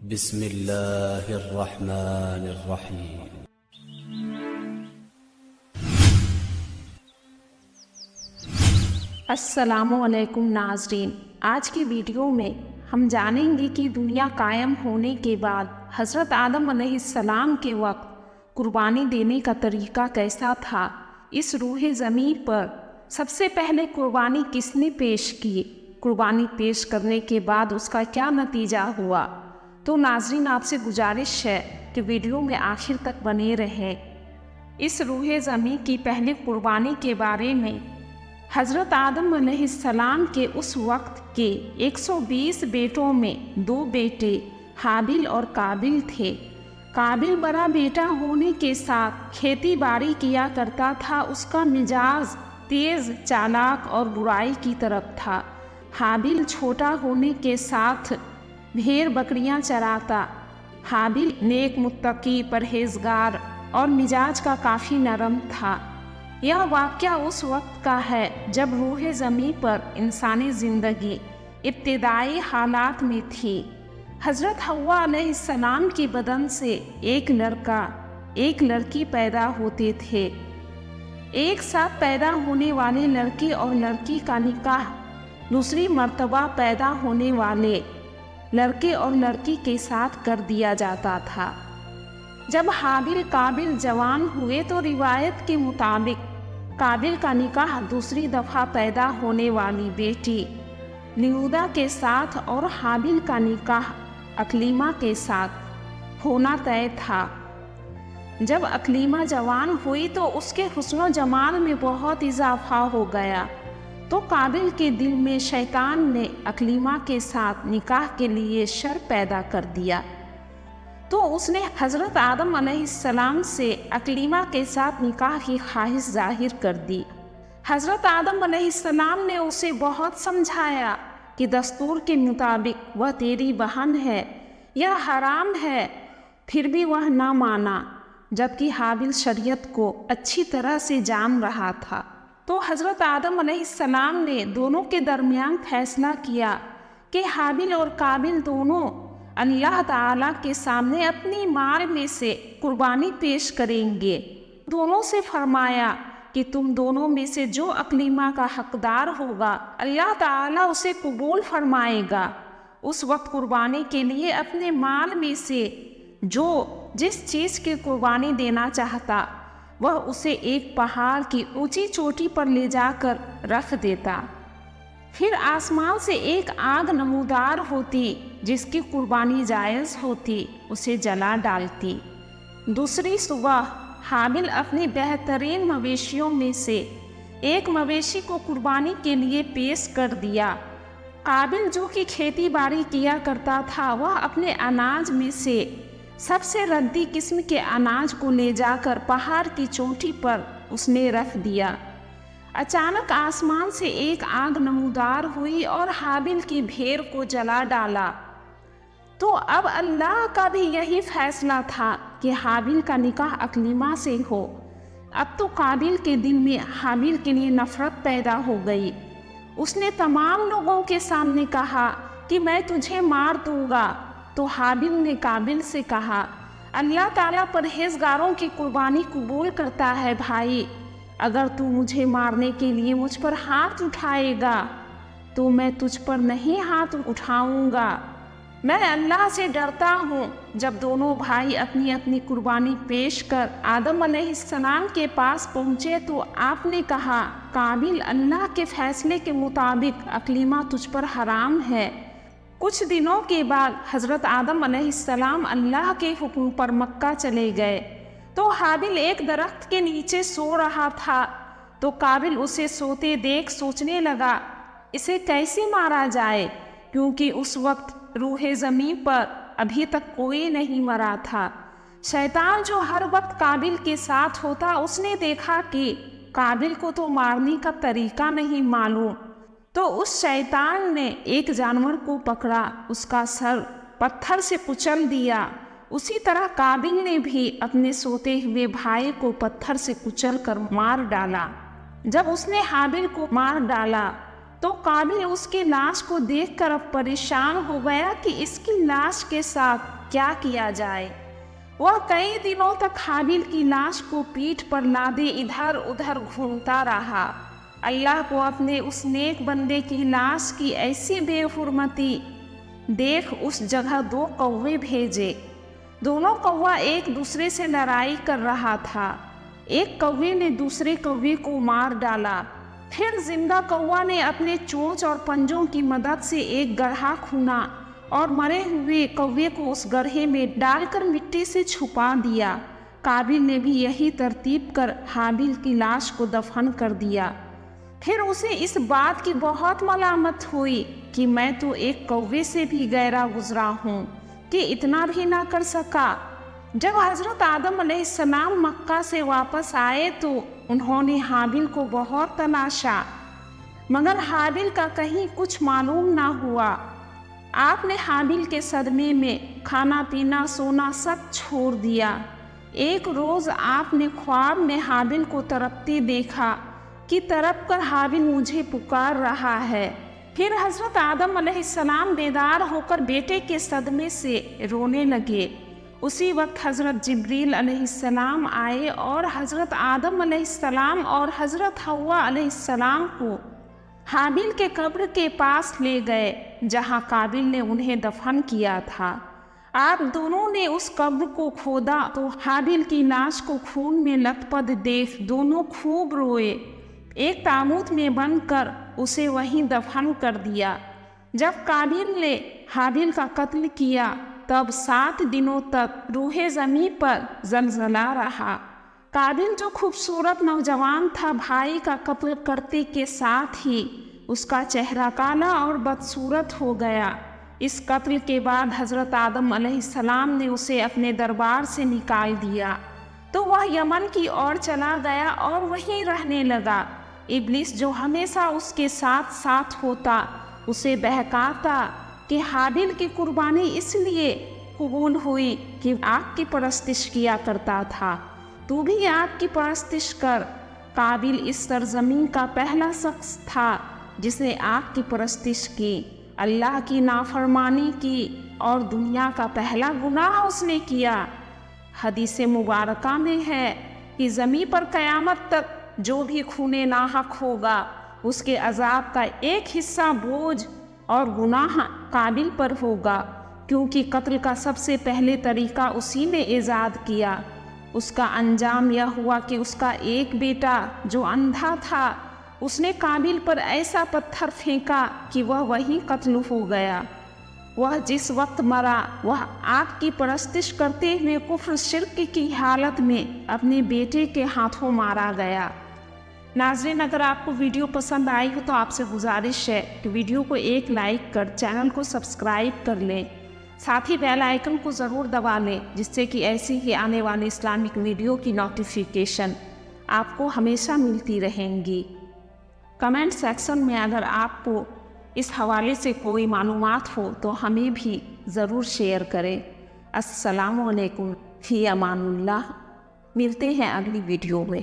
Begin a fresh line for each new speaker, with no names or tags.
بسم اللہ الرحمن الرحیم۔
السلام علیکم ناظرین، آج کی ویڈیو میں ہم جانیں گے کہ دنیا قائم ہونے کے بعد حضرت آدم علیہ السلام کے وقت قربانی دینے کا طریقہ کیسا تھا۔ اس روح زمین پر سب سے پہلے قربانی کس نے پیش کی، قربانی پیش کرنے کے بعد اس کا کیا نتیجہ ہوا۔ تو ناظرین، آپ سے گزارش ہے کہ ویڈیو میں آخر تک بنے رہیں۔ اس روح زمین کی پہلی قربانی کے بارے میں حضرت آدم علیہ السلام کے اس وقت کے 120 بیٹوں میں 2 بیٹے حابیل اور قابیل تھے۔ قابیل بڑا بیٹا ہونے کے ساتھ کھیتی باڑی کیا کرتا تھا، اس کا مزاج تیز، چالاک اور برائی کی طرف تھا۔ حابیل چھوٹا ہونے کے ساتھ بھیڑ بکریاں چراتا۔ حابیل نیک، متقی، پرہیزگار اور مزاج کا کافی نرم تھا۔ یہ واقعہ اس وقت کا ہے جب روح زمین پر انسانی زندگی ابتدائی حالات میں تھی۔ حضرت حوا علیہ السلام کے بدن سے ایک لڑکا ایک لڑکی پیدا ہوتے تھے۔ ایک ساتھ پیدا ہونے والے لڑکے اور لڑکی کا نکاح دوسری مرتبہ پیدا ہونے والے لڑکے اور لڑکی کے ساتھ کر دیا جاتا تھا۔ جب حابیل قابیل جوان ہوئے تو روایت کے مطابق قابیل کا نکاح دوسری دفعہ پیدا ہونے والی بیٹی لیودا کے ساتھ اور حابیل کا نکاح اکلیمہ کے ساتھ ہونا طے تھا۔ جب اکلیمہ جوان ہوئی تو اس کے حسن و جمال میں بہت اضافہ ہو گیا، تو قابیل کے دل میں شیطان نے اکلیمہ کے ساتھ نکاح کے لیے شر پیدا کر دیا، تو اس نے حضرت آدم علیہ السلام سے اکلیمہ کے ساتھ نکاح کی خواہش ظاہر کر دی۔ حضرت آدم علیہ السلام نے اسے بہت سمجھایا کہ دستور کے مطابق وہ تیری بہن ہے، یہ حرام ہے، پھر بھی وہ نہ مانا، جبکہ حابیل شریعت کو اچھی طرح سے جان رہا تھا۔ تو حضرت آدم علیہ السلام نے دونوں کے درمیان فیصلہ کیا کہ حابیل اور قابیل دونوں اللہ تعالیٰ کے سامنے اپنی مال میں سے قربانی پیش کریں گے۔ دونوں سے فرمایا کہ تم دونوں میں سے جو اکلیمہ کا حقدار ہوگا اللہ تعالیٰ اسے قبول فرمائے گا۔ اس وقت قربانی کے لیے اپنے مال میں سے جس چیز کی قربانی دینا چاہتا وہ اسے ایک پہاڑ کی اونچی چوٹی پر لے جا کر رکھ دیتا، پھر آسمان سے ایک آگ نمودار ہوتی جس کی قربانی جائز ہوتی، اسے جلا ڈالتی۔ دوسری صبح حابیل اپنی بہترین مویشیوں میں سے ایک مویشی کو قربانی کے لیے پیش کر دیا۔ قابیل جو کہ کھیتی باڑی کیا کرتا تھا، وہ اپنے اناج میں سے سب سے ردی قسم کے اناج کو لے جا کر پہاڑ کی چوٹی پر اس نے رکھ دیا۔ اچانک آسمان سے ایک آگ نمودار ہوئی اور حابیل کی بھیڑ کو جلا ڈالا۔ تو اب اللہ کا بھی یہی فیصلہ تھا کہ حابیل کا نکاح اکلیمہ سے ہو۔ اب تو قابیل کے دل میں حابیل کے لیے نفرت پیدا ہو گئی۔ اس نے تمام لوگوں کے سامنے کہا کہ میں تجھے مار دوں گا۔ تو حابیل نے قابیل سے کہا، اللہ تعالیٰ پرہیزگاروں کی قربانی قبول کرتا ہے بھائی، اگر تو مجھے مارنے کے لیے مجھ پر ہاتھ اٹھائے گا تو میں تجھ پر نہیں ہاتھ اٹھاؤں گا۔ میں اللہ سے ڈرتا ہوں۔ جب دونوں بھائی اپنی اپنی قربانی پیش کر آدم علیہ السلام کے پاس پہنچے تو آپ نے کہا، قابیل، اللہ کے فیصلے کے مطابق اکلیمہ تجھ پر حرام ہے۔ کچھ دنوں کے بعد حضرت آدم علیہ السلام اللہ کے حکم پر مکہ چلے گئے، تو حابیل ایک درخت کے نیچے سو رہا تھا، تو قابیل اسے سوتے دیکھ سوچنے لگا اسے کیسے مارا جائے، کیونکہ اس وقت روح زمین پر ابھی تک کوئی نہیں مرا تھا۔ شیطان جو ہر وقت قابیل کے ساتھ ہوتا، اس نے دیکھا کہ قابیل کو تو مارنے کا طریقہ نہیں معلوم، تو اس شیطان نے ایک جانور کو پکڑا، اس کا سر پتھر سے کچل دیا۔ اسی طرح قابیل نے بھی اپنے سوتے ہوئے بھائی کو پتھر سے کچل کر مار ڈالا۔ جب اس نے حابیل کو مار ڈالا تو قابل اس کی لاش کو دیکھ کر اب پریشان ہو گیا کہ اس کی لاش کے ساتھ کیا کیا جائے۔ وہ کئی دنوں تک حابیل کی لاش کو پیٹھ پر لادے ادھر ادھر گھومتا رہا۔ اللہ کو اپنے اس نیک بندے کی لاش کی ایسی بے حرمتی دیکھ اس جگہ 2 کوے بھیجے۔ دونوں کوا ایک دوسرے سے لڑائی کر رہا تھا۔ ایک کوے نے دوسرے کوے کو مار ڈالا۔ پھر زندہ کوا نے اپنے چونچ اور پنجوں کی مدد سے ایک گڑھا کھونا اور مرے ہوئے کوے کو اس گڑھے میں ڈال کر مٹی سے چھپا دیا۔ قابل نے بھی یہی ترتیب کر حابیل کی لاش کو دفن کر دیا۔ پھر اسے اس بات کی بہت ملامت ہوئی کہ میں تو ایک کوے سے بھی گہرا گزرا ہوں کہ اتنا بھی نہ کر سکا۔ جب حضرت آدم علیہ السلام مکہ سے واپس آئے تو انہوں نے حابیل کو بہت تلاشا، مگر حابیل کا کہیں کچھ معلوم نہ ہوا۔ آپ نے حابیل کے صدمے میں کھانا پینا سونا سب چھوڑ دیا۔ ایک روز آپ نے خواب میں حابیل کو تڑپتے دیکھا کہ تڑپ کر حابیل مجھے پکار رہا ہے۔ پھر حضرت آدم علیہ السلام بیدار ہو کر بیٹے کے صدمے سے رونے لگے۔ اسی وقت حضرت جبریل علیہ السلام آئے اور حضرت آدم علیہ السلام اور حضرت حوا علیہ السلام کو حابیل کے قبر کے پاس لے گئے جہاں قابل نے انہیں دفن کیا تھا۔ آپ دونوں نے اس قبر کو کھودا تو حابیل کی لاش کو خون میں لت پت دیکھ دونوں خوب روئے۔ ایک تابوت میں بند کر اسے وہیں دفن کر دیا۔ جب قابل نے حابیل کا قتل کیا تب 7 دنوں تک روح زمین پر زلزلہ رہا۔ قابل جو خوبصورت نوجوان تھا، بھائی کا قتل کرتے کے ساتھ ہی اس کا چہرہ کالا اور بدصورت ہو گیا۔ اس قتل کے بعد حضرت آدم علیہ السلام نے اسے اپنے دربار سے نکال دیا تو وہ یمن کی اور چلا گیا اور وہیں رہنے لگا۔ ابلیس جو ہمیشہ اس کے ساتھ ساتھ ہوتا اسے بہکاتا کہ حابیل کی قربانی اس لیے قبول ہوئی کہ آگ کی پرستش کیا کرتا تھا، تو بھی آگ کی پرستش کر۔ قابل اس سرزمین کا پہلا شخص تھا جس نے آگ کی پرستش کی، اللہ کی نافرمانی کی اور دنیا کا پہلا گناہ اس نے کیا۔ حدیث مبارکہ میں ہے کہ زمین پر قیامت تک جو بھی خون ناحق ہوگا اس کے عذاب کا ایک حصہ بوجھ اور گناہ قابل پر ہوگا، کیونکہ قتل کا سب سے پہلے طریقہ اسی نے ایجاد کیا۔ اس کا انجام یہ ہوا کہ اس کا ایک بیٹا جو اندھا تھا اس نے قابل پر ایسا پتھر پھینکا کہ وہ وہیں قتل ہو گیا۔ وہ جس وقت مرا وہ آگ کی پرستش کرتے ہوئے کفر شرک کی حالت میں اپنے بیٹے کے ہاتھوں مارا گیا۔ ناظرین، اگر آپ کو ویڈیو پسند آئی ہو تو آپ سے گزارش ہے کہ ویڈیو کو ایک لائک کر چینل کو سبسکرائب کر لیں، ساتھ ہی بیل آئیکن کو ضرور دبا لیں جس سے کہ ایسی ہی آنے والی اسلامک ویڈیو کی نوٹیفیکیشن آپ کو ہمیشہ ملتی رہیں گی۔ کمنٹ سیکشن میں اگر آپ کو اس حوالے سے کوئی معلومات ہو تو ہمیں بھی ضرور شیئر کریں۔ السلام علیکم، فی امان اللہ۔ ملتے ہیں اگلی ویڈیو میں۔